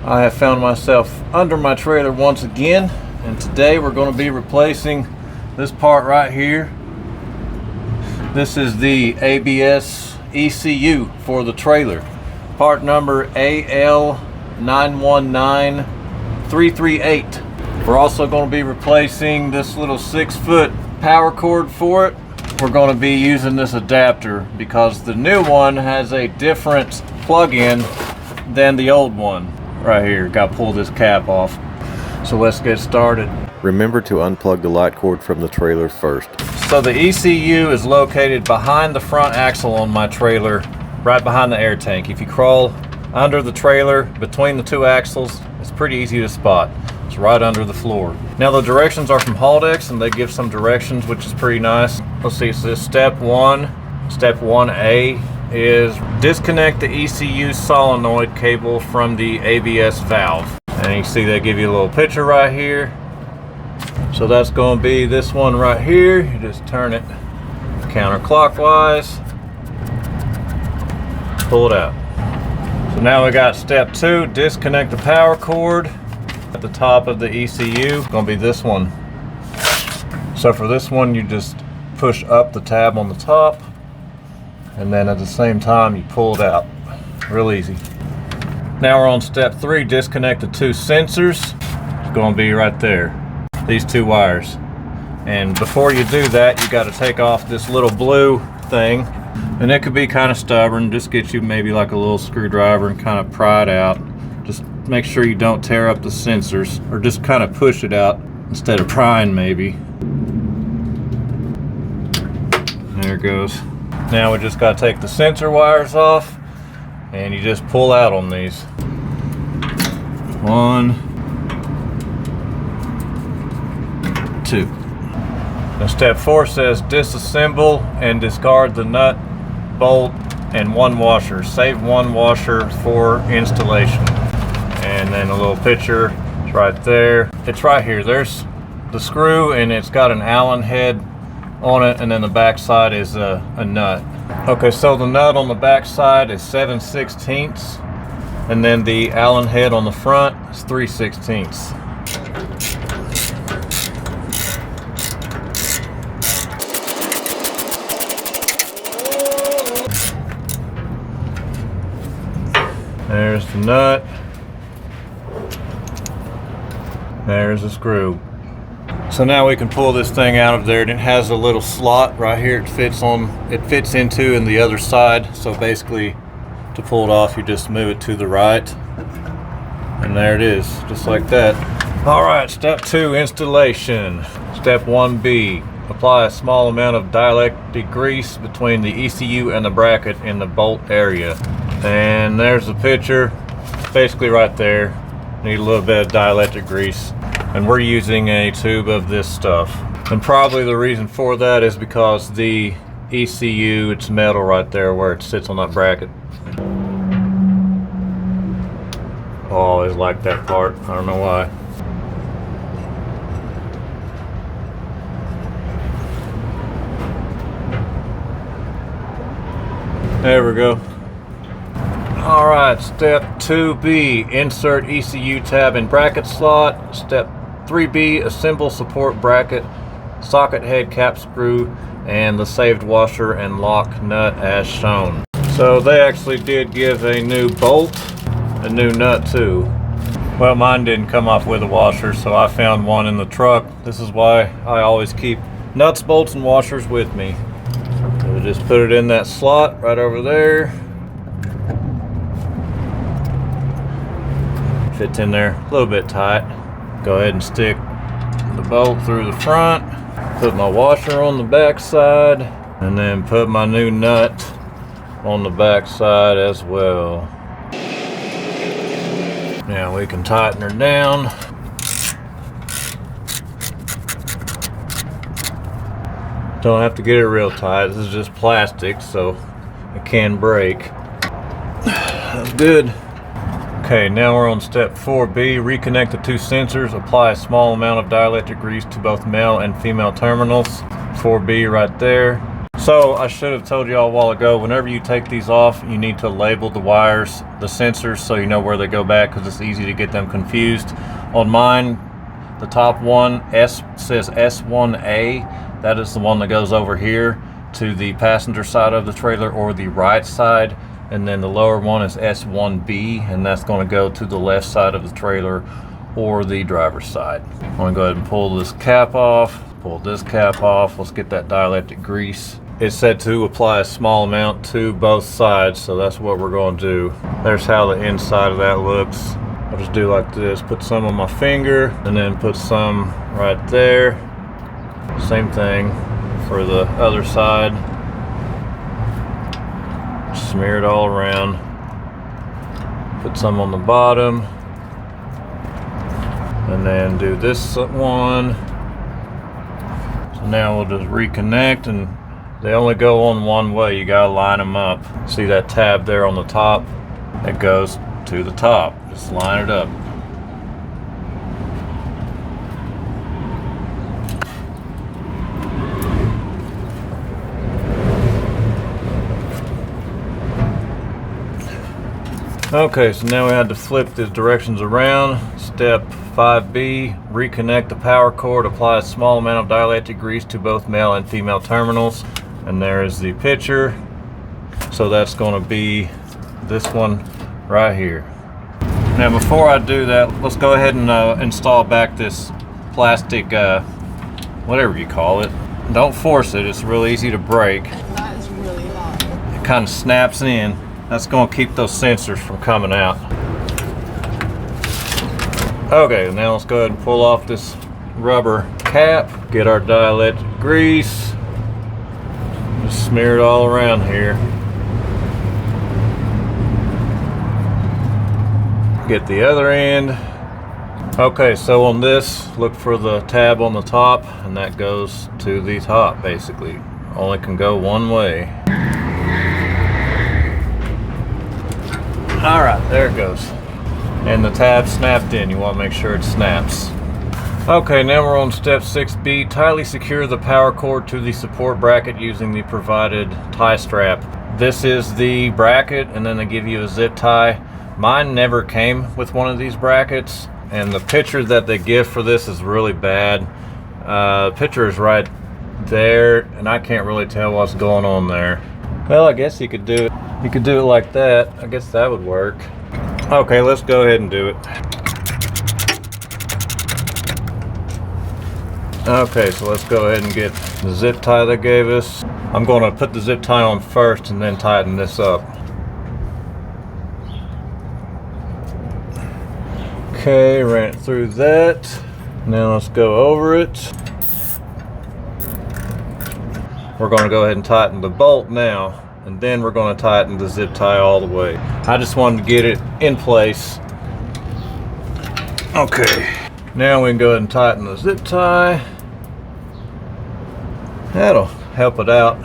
I have found myself under my trailer once again, and today we're going to be replacing this part right here. This is the ABS ECU for the trailer. Part number AL919338. We're also going to be replacing this little 6-foot power cord for it. We're going to be using this adapter because the new one has a different plug-in than the old one. Right here, got to pull this cap off. So let's get started. Remember to unplug the light cord from the trailer first. So the ECU is located behind the front axle on my trailer, right behind the air tank. If you crawl under the trailer between the two axles, it's pretty easy to spot. It's right under the floor. Now the directions are from Haldex, and they give some directions, which is pretty nice. Let's see, so step 1, step 1A is disconnect the ECU solenoid cable from the ABS valve. And you see they give you a little picture right here. So that's going to be this one right here. You just turn it counterclockwise, pull it out. So now we got step 2, disconnect the power cord at the top of the ECU. It's going to be this one. So for this one, you just push up the tab on the top, and then at the same time you pull it out. Real easy. Now we're on step 3, disconnect the two sensors. It's going to be right there, these two wires. And before you do that, you got to take off this little blue thing, and it could be kind of stubborn. Just get you maybe like a little screwdriver and kind of pry it out. Just make sure you don't tear up the sensors, or just kind of push it out instead of prying maybe. There it goes. Now we just got to take the sensor wires off, and you just pull out on these. 1, 2. Now step 4 says disassemble and discard the nut, bolt, and one washer. Save one washer for installation. And then a little picture, it's right there. It's right here. There's the screw, and it's got an Allen head on it, and then the back side is a nut. Okay, so the nut on the back side is 7/16, and then the Allen head on the front is 3/16. There's the nut. There's the screw. So now we can pull this thing out of there, and it has a little slot right here it fits into in the other side. So basically, to pull it off, you just move it to the right, and there it is, just like that. All right, step 2, installation. Step 1B, apply a small amount of dielectric grease between the ECU and the bracket in the bolt area. And there's the picture, basically right there. Need a little bit of dielectric grease. And we're using a tube of this stuff. And probably the reason for that is because the ECU, it's metal right there where it sits on that bracket. I always like that part, I don't know why. There we go. Alright, step 2B, insert ECU tab in bracket slot. Step 3B, assemble support bracket, socket head cap screw, and the saved washer and lock nut as shown. So they actually did give a new bolt, a new nut too. Well, mine didn't come off with a washer, so I found one in the truck. This is why I always keep nuts, bolts, and washers with me. So we just put it in that slot right over there. Fits in there a little bit tight. Go ahead and stick the bolt through the front, put my washer on the back side, and then put my new nut on the back side as well. Now we can tighten her down. Don't have to get it real tight. This is just plastic, so it can break. That's good. Okay, now we're on step 4B, reconnect the two sensors, apply a small amount of dielectric grease to both male and female terminals. 4B right there. So I should have told you all a while ago, whenever you take these off, you need to label the wires, the sensors, so you know where they go back, because it's easy to get them confused. On mine, the top one says S1A. That is the one that goes over here to the passenger side of the trailer, or the right side. And then the lower one is S1B, and that's going to go to the left side of the trailer or the driver's side. I'm going to go ahead and pull this cap off, pull this cap off. Let's get that dielectric grease. It's said to apply a small amount to both sides, so that's what we're going to do. There's how the inside of that looks. I'll just do like this, put some on my finger, and then put some right there. Same thing for the other side. Smear it all around. Put some on the bottom. And then do this one. So now we'll just reconnect, and they only go on one way. You gotta line them up. See that tab there on the top? It goes to the top. Just line it up. Okay, so now we had to flip the directions around. Step 5B, reconnect the power cord. Apply a small amount of dielectric grease to both male and female terminals. And there is the picture. So that's going to be this one right here. Now before I do that, let's go ahead and install back this plastic, whatever you call it. Don't force it, it's real easy to break. That is really hot. It kind of snaps in. That's going to keep those sensors from coming out. Okay, now let's go ahead and pull off this rubber cap. Get our dielectric grease. Just smear it all around here. Get the other end. Okay, so on this, look for the tab on the top, and that goes to the top basically. Only can go one way. Alright, there it goes. And the tab snapped in. You want to make sure it snaps. Okay, now we're on step 6B. Tightly secure the power cord to the support bracket using the provided tie strap. This is the bracket, and then they give you a zip tie. Mine never came with one of these brackets, and the picture that they give for this is really bad. The picture is right there, and I can't really tell what's going on there. Well, I guess you could do it. You could do it like that. I guess that would work. Okay, let's go ahead and do it. Okay, so let's go ahead and get the zip tie they gave us. I'm going to put the zip tie on first and then tighten this up. Okay, ran it through that. Now let's go over it. We're going to go ahead and tighten the bolt now, and then we're going to tighten the zip tie all the way. I just wanted to get it in place. Okay, now we can go ahead and tighten the zip tie. That'll help it out.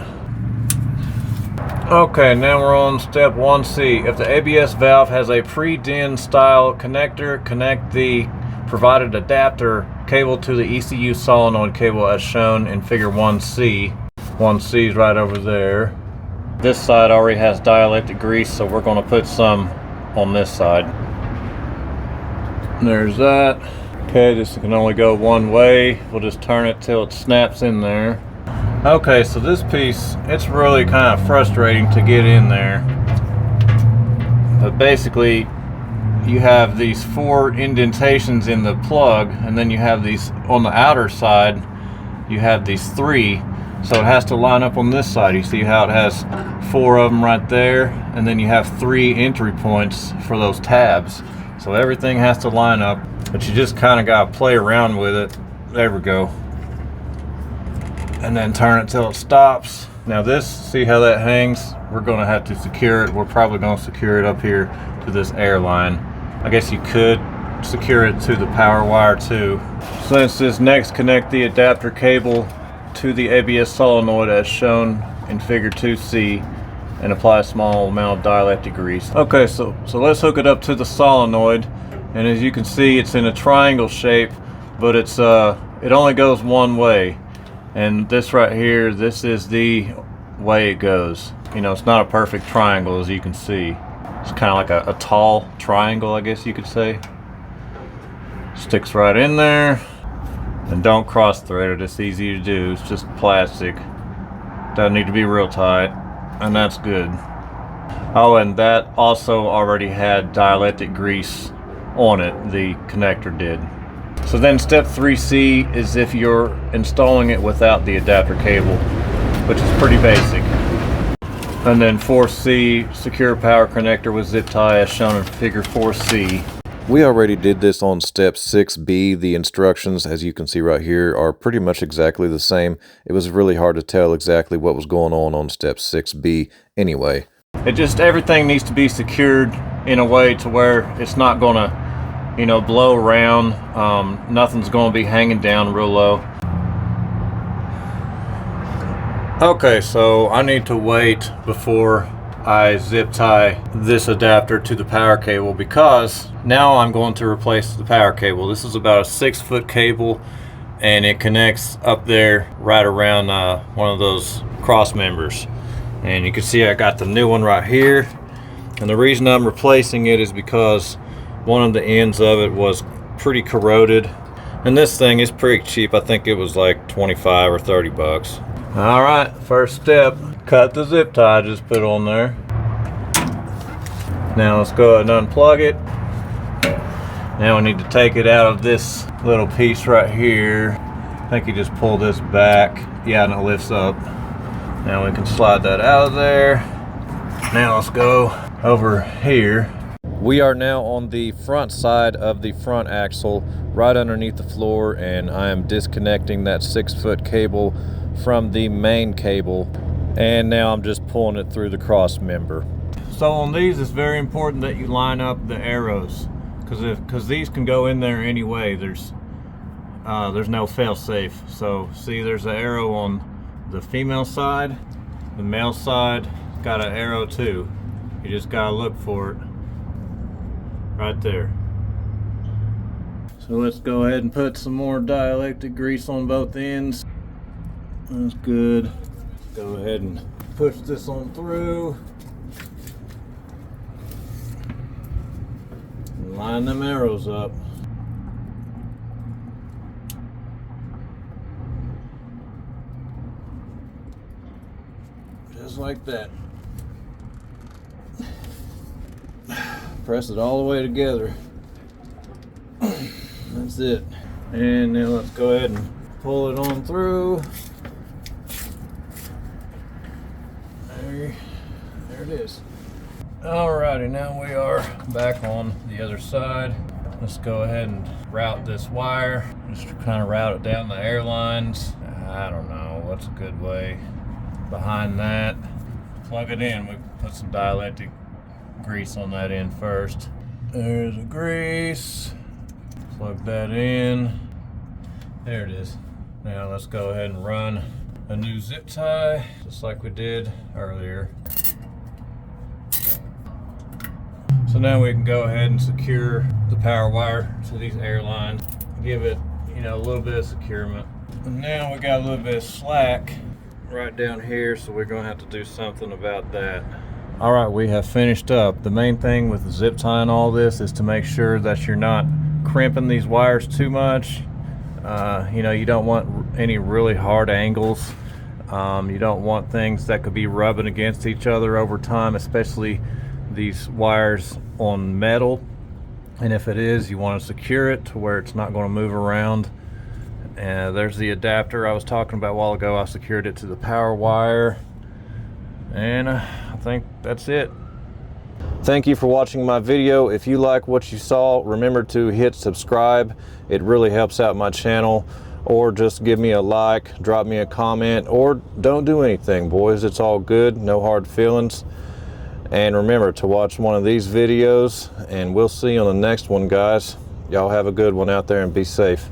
Okay, now we're on step 1C. If the ABS valve has a pre-DIN style connector, connect the provided adapter cable to the ECU solenoid cable as shown in figure 1C. 1C is right over there. This side already has dielectric grease, so we're going to put some on this side. There's that. Okay, this can only go one way. We'll just turn it till it snaps in there. Okay, so this piece, it's really kind of frustrating to get in there. But basically, you have these 4 indentations in the plug, and then you have these on the outer side, you have these 3. So it has to line up on this side. You see how it has 4 of them right there, and then you have 3 entry points for those tabs. So everything has to line up, but you just kind of got to play around with it. There we go. And then turn it till it stops. Now this, see how that hangs? We're going to have to secure it. We're probably going to secure it up here to this air line. I guess you could secure it to the power wire too. Since this next, connect the adapter cable to the ABS solenoid as shown in figure 2C and apply a small amount of dielectric grease. Okay, so let's hook it up to the solenoid, and as you can see, it's in a triangle shape, but it's it only goes one way. And this right here, this is the way it goes. You know, it's not a perfect triangle, as you can see. It's kind of like a tall triangle, I guess you could say. Sticks right in there. And don't cross thread it, it's easy to do. It's just plastic. Doesn't need to be real tight. And that's good. Oh, and that also already had dielectric grease on it, the connector did. So then step 3C is if you're installing it without the adapter cable, which is pretty basic. And then 4C, secure power connector with zip tie as shown in figure 4C. We already did this on step 6B. The instructions, as you can see right here, are pretty much exactly the same. It was really hard to tell exactly what was going on step 6B anyway. It just, everything needs to be secured in a way to where it's not gonna, you know, blow around. Nothing's gonna be hanging down real low. Okay, so I need to wait before I zip tie this adapter to the power cable, because now I'm going to replace the power cable. This is about a 6-foot cable, and it connects up there right around one of those cross members. And you can see I got the new one right here, and the reason I'm replacing it is because one of the ends of it was pretty corroded, and this thing is pretty cheap. I think it was like 25 or 30 bucks. All right, first step, cut the zip tie I just put on there. Now let's go ahead and unplug it. Now we need to take it out of this little piece right here. I think you just pull this back. Yeah, and it lifts up. Now we can slide that out of there. Now let's go over here. We are now on the front side of the front axle, right underneath the floor, and I am disconnecting that 6-foot cable from the main cable, and now I'm just pulling it through the cross member. So on these, it's very important that you line up the arrows, because these can go in there anyway. There's no fail safe. So see, there's an arrow on the female side. The male side got an arrow too. You just gotta look for it right there. So let's go ahead and put some more dielectric grease on both ends. That's good. Go ahead and push this on through. And line them arrows up. Just like that. Press it all the way together. That's it. And now let's go ahead and pull it on through. There it is. Alrighty, now we are back on the other side. Let's go ahead and route this wire. Just kind of route it down the air lines. I don't know what's a good way. Behind that, plug it in. We put some dielectric grease on that end first. There's the grease. Plug that in. There it is. Now let's go ahead and run a new zip tie, just like we did earlier. So now we can go ahead and secure the power wire to these air lines. Give it, you know, a little bit of securement. And now we got a little bit of slack right down here, so we're gonna have to do something about that. All right, we have finished up. The main thing with the zip tie and all this is to make sure that you're not crimping these wires too much. You know, you don't want any really hard angles. You don't want things that could be rubbing against each other over time, especially these wires on metal. And if it is, you want to secure it to where it's not going to move around. And there's the adapter I was talking about a while ago. I secured it to the power wire, and I think that's it. Thank you for watching my video. If you like what you saw, remember to hit subscribe. It really helps out my channel. Or just give me a like, drop me a comment, or don't do anything, boys. It's all good, no hard feelings. And remember to watch one of these videos, and we'll see you on the next one, guys. Y'all have a good one out there and be safe.